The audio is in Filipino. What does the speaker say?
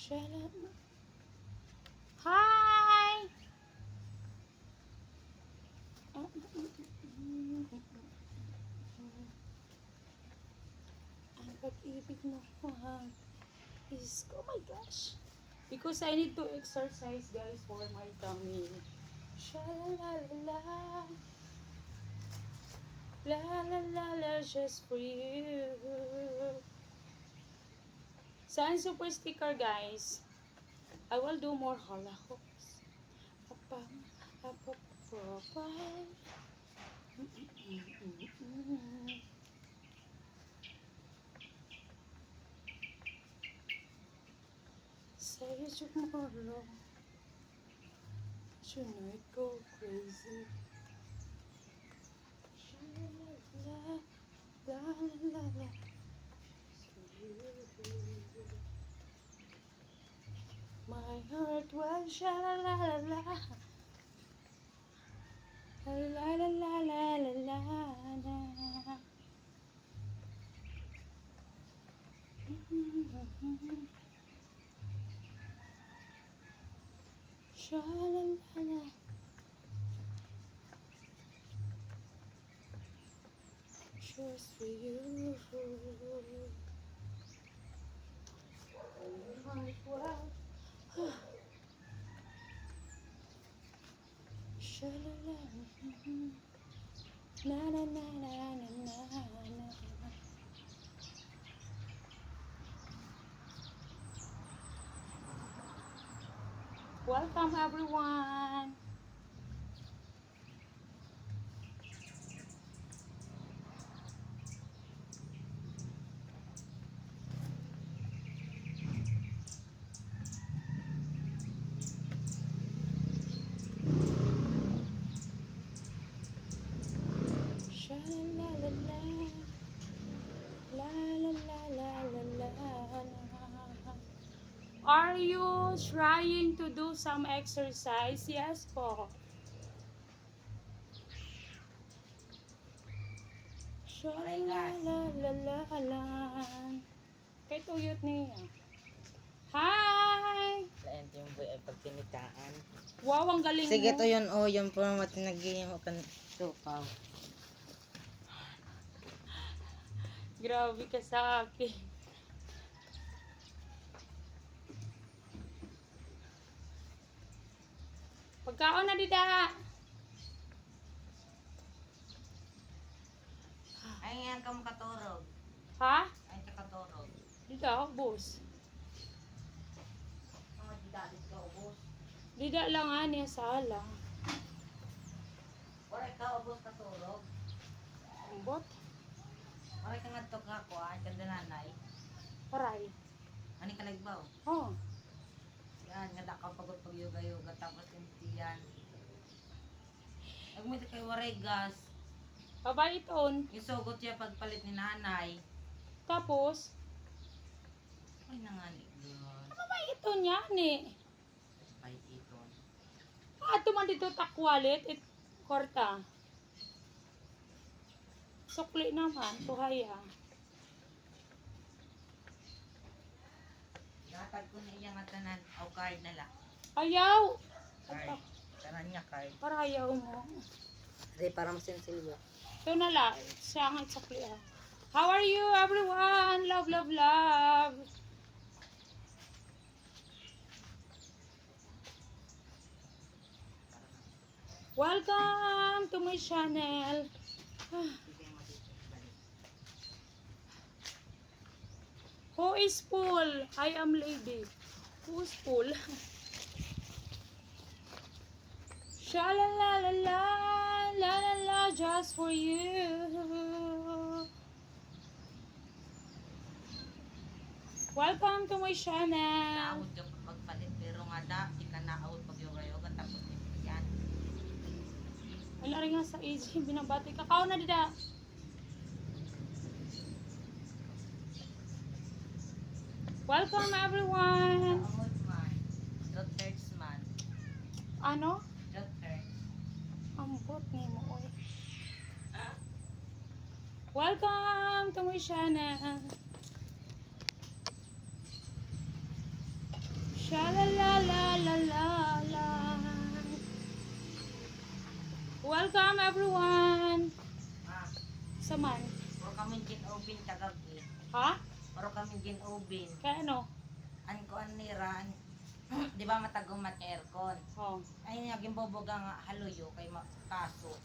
Shut up. Hi! Ang pag-ibig mo is, oh my gosh. Because I need to exercise, guys, for my tummy. Sha-la-la-la-la. La-la-la-la, just for you. Saan super sticker, guys? I will do more hula hoops. Profile. Say it tomorrow. Tonight go crazy. La la la la. My heart was sha la la la la. La la la la la la la. Sha la la la. Just for you. My heart was sha la la. Na na na na na na. Welcome everyone. Sha la la la la la la la la la. Are you trying to do some exercise? Yes po. Sha la la la la la. Kay tuyot niya. Hi! Lain yung pagtinitaan. Wow, ang galing Sige mo. to yun o, yung po matinagin mo kan tupaw. Grabe ka sa akin. Pagkaon na dida. Ay nga ka mo katurog. Ha? Ay ka katurog. Dida, boss. Mga didadit ka ubos. Dida lang ani sala. Wala ka ubos katurog. Ambot. Wala ka nga to ka ko ay kanda nanay. Paray. Ani ka nagbaw. Oh. Yan, nga dakaw pagod pag yoga-yoga tapos intiyan. Nagmita kay waray gas. Babay iton. Isugot siya pagpalit ni nanay. Tapos, Ay nangani gas. babay iton yan eh. Ay iton. Ato man dito takwalit it korta. Sukli naman, tuhaya. Natag ko na iyang atanan. O card na lang. Ayaw! Card. Tanan niya card. Para ayaw mo. Hindi, para masinsilbo. Ito na lang. Siya ang sukli ah. How are you everyone? Love, love, love. Welcome to my channel. Who is full? I am lady. Who's full? Sha la la la la la la la just for you. Welcome to my channel. Naawod ka pagpalit pero nga da, di ka naawod pag yoga-yoga tapos yan. Wala rin nga sa age, binabati ka. Kao na dida. Welcome everyone. Naawod man. Dot hurts man. Ano? Dot hurts. Ambot ni mo oy. Welcome to my channel. Sha la la la la la la. Welcome everyone. Ah, Saman. puro kami gin-open kagabi. Ha? Puro kami gin-open. Kaya ano? An ko an nira, di ba matagumat yung aircon? Oh. Ay naging boboga nga haluyo kay kaso.